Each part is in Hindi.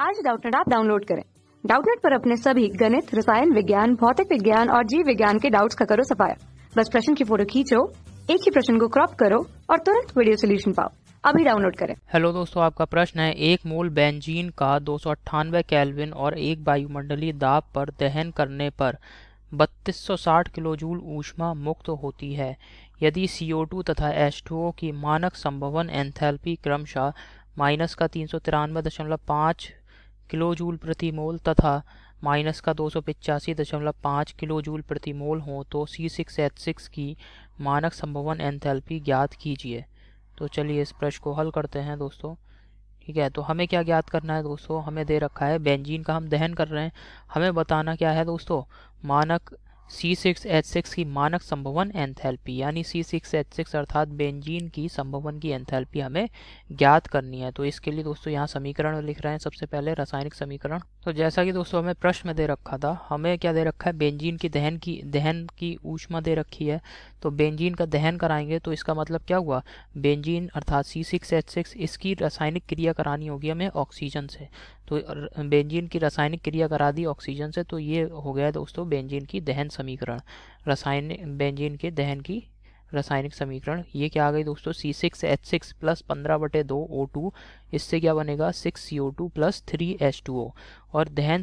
आज डाउटनेट ऐप डाउनलोड करें। डाउटनेट पर अपने सभी गणित, रसायन विज्ञान, भौतिक विज्ञान और जीव विज्ञान के डाउट्स का करो सफाया। बस प्रश्न की फोटो खींचो, एक ही प्रश्न को क्रॉप करो और तुरंत वीडियो सोल्यूशन पाओ। अभी डाउनलोड करें। हेलो दोस्तों, आपका प्रश्न है, एक मोल बेंजीन का 298 केल्विन और एक वायुमंडलीय दाब पर दहन करने पर 3260 किलोजूल ऊष्मा मुक्त होती है। यदि CO2 तथा H2O की मानक संभवन एंथैल्पी क्रमशः माइनस का 393.5 किलोजूल प्रति मोल तथा माइनस का 285.5 किलोजूल प्रति मोल हो तो C6H6 की मानक संभवन एंथैल्पी ज्ञात कीजिए। तो चलिए इस प्रश्न को हल करते हैं दोस्तों। ठीक है, तो हमें क्या ज्ञात करना है दोस्तों, हमें दे रखा है बेंजीन का हम दहन कर रहे हैं। हमें बताना क्या है दोस्तों, मानक C6H6 की मानक संभवन एंथैल्पी, यानी C6H6 अर्थात बेंजीन की संभवन की एंथैल्पी हमें ज्ञात करनी है। तो इसके लिए दोस्तों यहाँ समीकरण लिख रहे हैं। सबसे पहले रासायनिक समीकरण। तो जैसा कि दोस्तों हमें प्रश्न में दे रखा था, हमें क्या दे रखा है, बेंजीन की दहन की ऊष्मा दे रखी है। तो बेंजीन का दहन कराएंगे तो इसका मतलब क्या हुआ, बेंजीन अर्थात C6H6 इसकी रासायनिक क्रिया करानी होगी हमें ऑक्सीजन से। तो बेंजीन की रासायनिक क्रिया करा दी ऑक्सीजन से, तो ये हो गया दोस्तों बेंजीन की दहन समीकरण। बेंजीन के दहन की रासायनिक समीकरण ये क्या आ गई दोस्तों, C6H6 प्लस 15/2 O2, इससे क्या बनेगा 6CO2 प्लस 3H2O। और दहन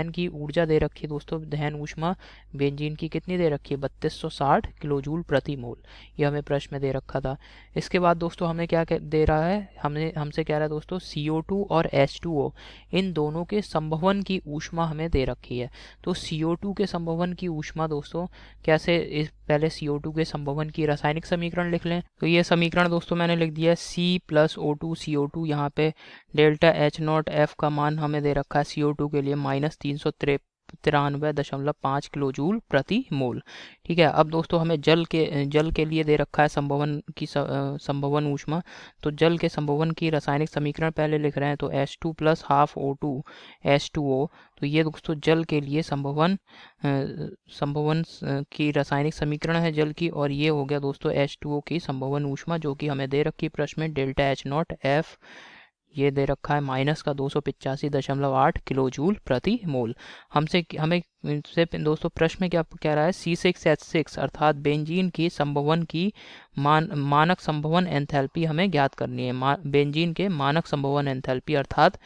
की ऊर्जा दे रखी है दोस्तों, दहन ऊष्मा बेंजीन की कितनी दे रखी है, 3260 किलोजूल प्रति मोल। ये हमें प्रश्न में दे रखा था। इसके बाद दोस्तों हमें क्या दे रहा है, हमसे कह रहा है दोस्तों CO2 और H2O इन दोनों के संभवन की ऊष्मा हमें दे रखी है। तो CO2 के संभवन की ऊष्मा दोस्तों कैसे, पहले CO2 के संभवन की रासायनिक समीकरण लिख लें। तो ये समीकरण दोस्तों मैंने लिख दिया C प्लस O2 CO2, यहाँ पे डेल्टा H0F का मान हमें दे रखा है CO2 के लिए माइनस 393.5 किलोजूल प्रति मोल। ठीक है, अब दोस्तों हमें जल के लिए दे रखा है संभवन ऊष्मा। तो जल के संभवन की रासायनिक समीकरण पहले लिख रहे हैं। तो H2 plus half O2 H2O, तो ये दोस्तों जल के लिए संभवन की रासायनिक समीकरण है जल की। और ये हो गया दोस्तों H2O की संभवन ऊष्मा, जो कि हमें दे रखी प्रश्न में डेल्टा H0F, ये दे रखा है माइनस का 285.8 किलोजूल प्रति मोल। हमें दोस्तों प्रश्न में क्या कह रहा है, C6H6 अर्थात बेंजीन की संभवन की मानक संभवन एंथैल्पी हमें ज्ञात करनी है। बेंजीन के मानक संभवन एंथैल्पी अर्थात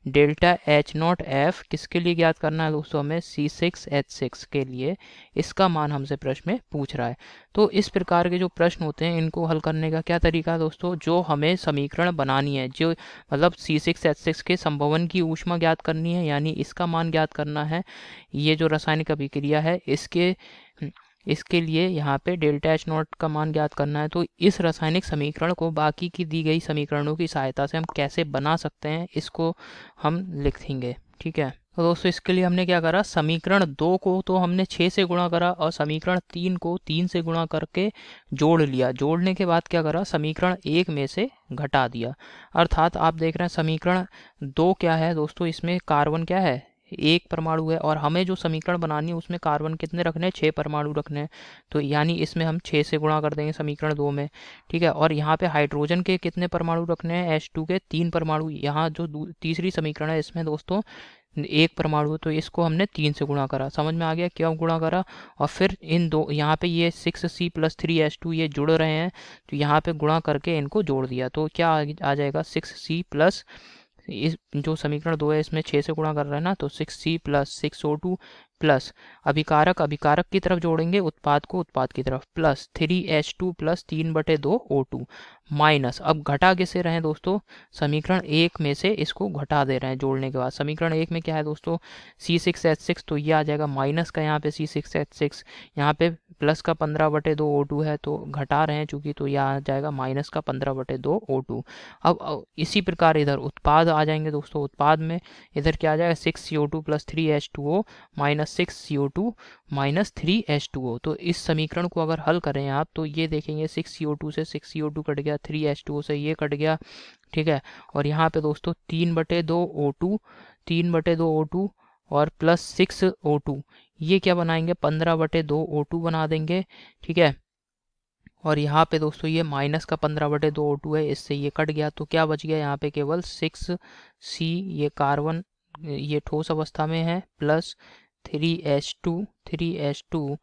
डेल्टा H0F किसके लिए ज्ञात करना है दोस्तों, हमें C6H6 के लिए। इसका मान हमसे प्रश्न में पूछ रहा है। तो इस प्रकार के जो प्रश्न होते हैं इनको हल करने का क्या तरीका है दोस्तों, जो हमें समीकरण बनानी है, जो मतलब C6H6 के संभवन की ऊष्मा ज्ञात करनी है, यानी इसका मान ज्ञात करना है। ये जो रासायनिक अभिक्रिया है इसके लिए यहाँ पे डेल्टा H0 का मान ज्ञात करना है। तो इस रासायनिक समीकरण को बाकी की दी गई समीकरणों की सहायता से हम कैसे बना सकते हैं, इसको हम लिखेंगे। ठीक है, तो दोस्तों इसके लिए हमने क्या करा, समीकरण 2 को तो हमने 6 से गुणा करा और समीकरण 3 को 3 से गुणा करके जोड़ लिया। जोड़ने के बाद क्या करा, समीकरण 1 में से घटा दिया। अर्थात आप देख रहे हैं समीकरण 2 क्या है दोस्तों, इसमें कार्बन क्या है, 1 परमाणु है। और हमें जो समीकरण बनानी है उसमें कार्बन कितने रखने हैं, 6 परमाणु रखने हैं। तो यानी इसमें हम 6 से गुणा कर देंगे समीकरण 2 में। ठीक है, और यहाँ पे हाइड्रोजन के कितने परमाणु रखने हैं, H2 के 3 परमाणु। यहाँ जो तीसरी समीकरण है इसमें दोस्तों 1 परमाणु, तो इसको हमने 3 से गुणा करा। समझ में आ गया क्यों गुणा करा। और फिर इन दो यहाँ पे ये 6C प्लस 3H2 ये जुड़ रहे हैं, तो यहाँ पे गुणा करके इनको जोड़ दिया। तो क्या आ जाएगा, 6C प्लस, इस जो समीकरण 2 है इसमें 6 से गुणा कर रहे हैं ना, तो 6C प्लस 6O2 प्लस अभिकारक की तरफ जोड़ेंगे, उत्पाद को उत्पाद की तरफ, plus 3H2 plus 3/2 O2 minus, अब घटा किसे रहे हैं दोस्तों, समीकरण 1 में से इसको घटा दे रहे हैं जोड़ने के बाद। समीकरण 1 में क्या है दोस्तों, C6H6, तो ये आ जाएगा माइनस का यहाँ पे C6H6, यहाँ पे प्लस का 15/2 O2 है, तो घटा रहे हैं चूंकि, तो यह आ जाएगा माइनस का 15/2 O2। अब इसी प्रकार इधर उत्पाद आ जाएंगे दोस्तों, उत्पाद में इधर क्या आ जाएगा, 6CO2 plus 3H2O minus 6CO2 minus 3H2O। तो इस समीकरण को अगर हल करें आप, तो ये देखेंगे 6CO2 से 6CO2 कट गया, 3H2O से ये कट गया। ठीक है, और यहाँ पे दोस्तों 3/2 O2 और प्लस 6O2, ये क्या बनाएंगे, 15/2 O2 बना देंगे। ठीक है, और यहाँ पे दोस्तों ये माइनस का 15/2 O2 है, इससे ये कट गया तो क्या बच गया यहाँ पे केवल 6C, ये कार्बन ये ठोस अवस्था में है, प्लस 3H2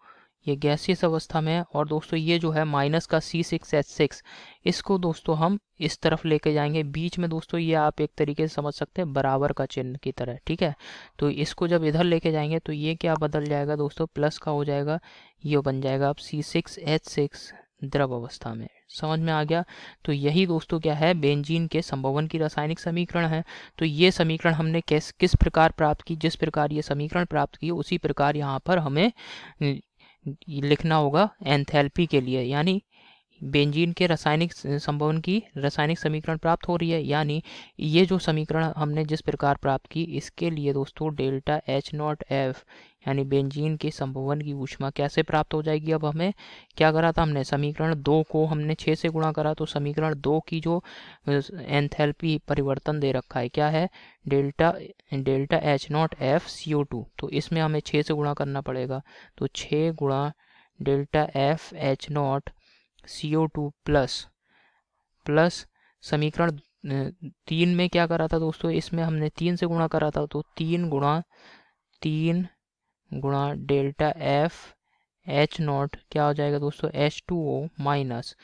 ये गैसियस अवस्था में है। और दोस्तों ये जो है माइनस का C6H6, इसको दोस्तों हम इस तरफ लेके जाएंगे बीच में। दोस्तों ये आप एक तरीके से समझ सकते हैं बराबर का चिन्ह की तरह, ठीक है। तो इसको जब इधर लेके जाएंगे तो ये क्या बदल जाएगा दोस्तों, प्लस का हो जाएगा, ये बन जाएगा अब C6H6 द्रव अवस्था में। समझ में आ गया। तो यही दोस्तों क्या है, बेंजीन के संभवन की रासायनिक समीकरण है। तो ये समीकरण हमने किस प्रकार प्राप्त की, जिस प्रकार ये समीकरण प्राप्त की उसी प्रकार यहाँ पर हमें लिखना होगा एंथैल्पी के लिए, यानी बेंजीन के रासायनिक संभवन की रासायनिक समीकरण प्राप्त हो रही है, यानी ये जो समीकरण हमने जिस प्रकार प्राप्त की इसके लिए दोस्तों डेल्टा H0F यानी बेंजीन के संभवन की ऊष्मा कैसे प्राप्त हो जाएगी। अब हमें क्या करा था, हमने समीकरण 2 को हमने 6 से गुणा करा, तो समीकरण 2 की जो एंथैल्पी परिवर्तन दे रखा है क्या है, डेल्टा H0F CO2, तो इसमें हमें 6 से गुणा करना पड़ेगा। तो 6 गुणा delta F H0 CO2 plus समीकरण 3 में क्या करा था दोस्तों, इसमें हमने 3 से गुणा करा था, तो 3 गुणा डेल्टा F H0 क्या हो जाएगा दोस्तों, H2O माइनस,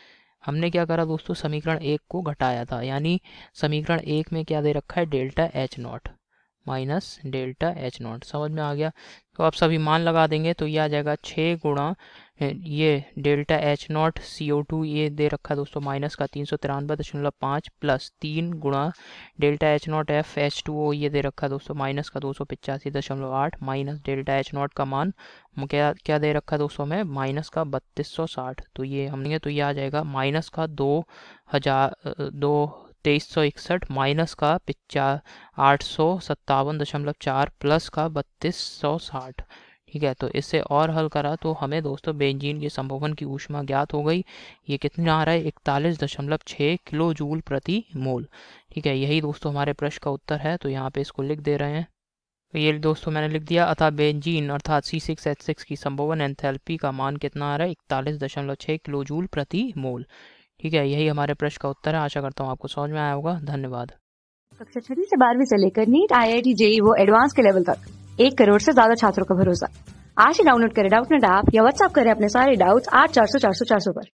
हमने क्या करा दोस्तों, समीकरण 1 को घटाया था, यानी समीकरण 1 में क्या दे रखा है, delta H0 minus delta H0। समझ में आ गया। तो आप सभी मान लगा देंगे तो ये आ जाएगा 6 गुणा ये डेल्टा H0 CO2 ये दे रखा है दोस्तों माइनस का 393.5 प्लस 3 गुणा डेल्टा H0 F H2O ये दे रखा है दोस्तों माइनस का 285.8 माइनस डेल्टा H0 का मान क्या दे रखा है दोस्तों में, माइनस का 3260। तो ये हमने तो ये आ जाएगा माइनस का 2361 माइनस का 857.4 प्लस का 3260, ठीक है। तो इससे और हल करा तो हमें दोस्तों बेंजीन के संभवन की ऊष्मा ज्ञात हो गई। ये कितना आ रहा है, 41.6 किलो जूल प्रति मोल, ठीक है। यही दोस्तों हमारे प्रश्न का उत्तर है। तो यहाँ पे इसको लिख दे रहे हैं। तो ये दोस्तों मैंने लिख दिया, अतः बेंजीन अर्थात C6H6 की संभवन एंथैल्पी का मान कितना आ रहा है, 41.6 किलो जूल प्रति मोल, ठीक है। यही हमारे प्रश्न का उत्तर है। आशा करता हूँ आपको समझ में आया होगा। धन्यवाद। कक्षा 6 से 12वीं से लेकर नीट, IIT, JEE वो एडवांस के लेवल तक 1 करोड़ से ज्यादा छात्रों का भरोसा। आज ही डाउनलोड करें डाउटनेट ऐप या व्हाट्सएप करें अपने सारे डाउट्स 8400 400 400 पर।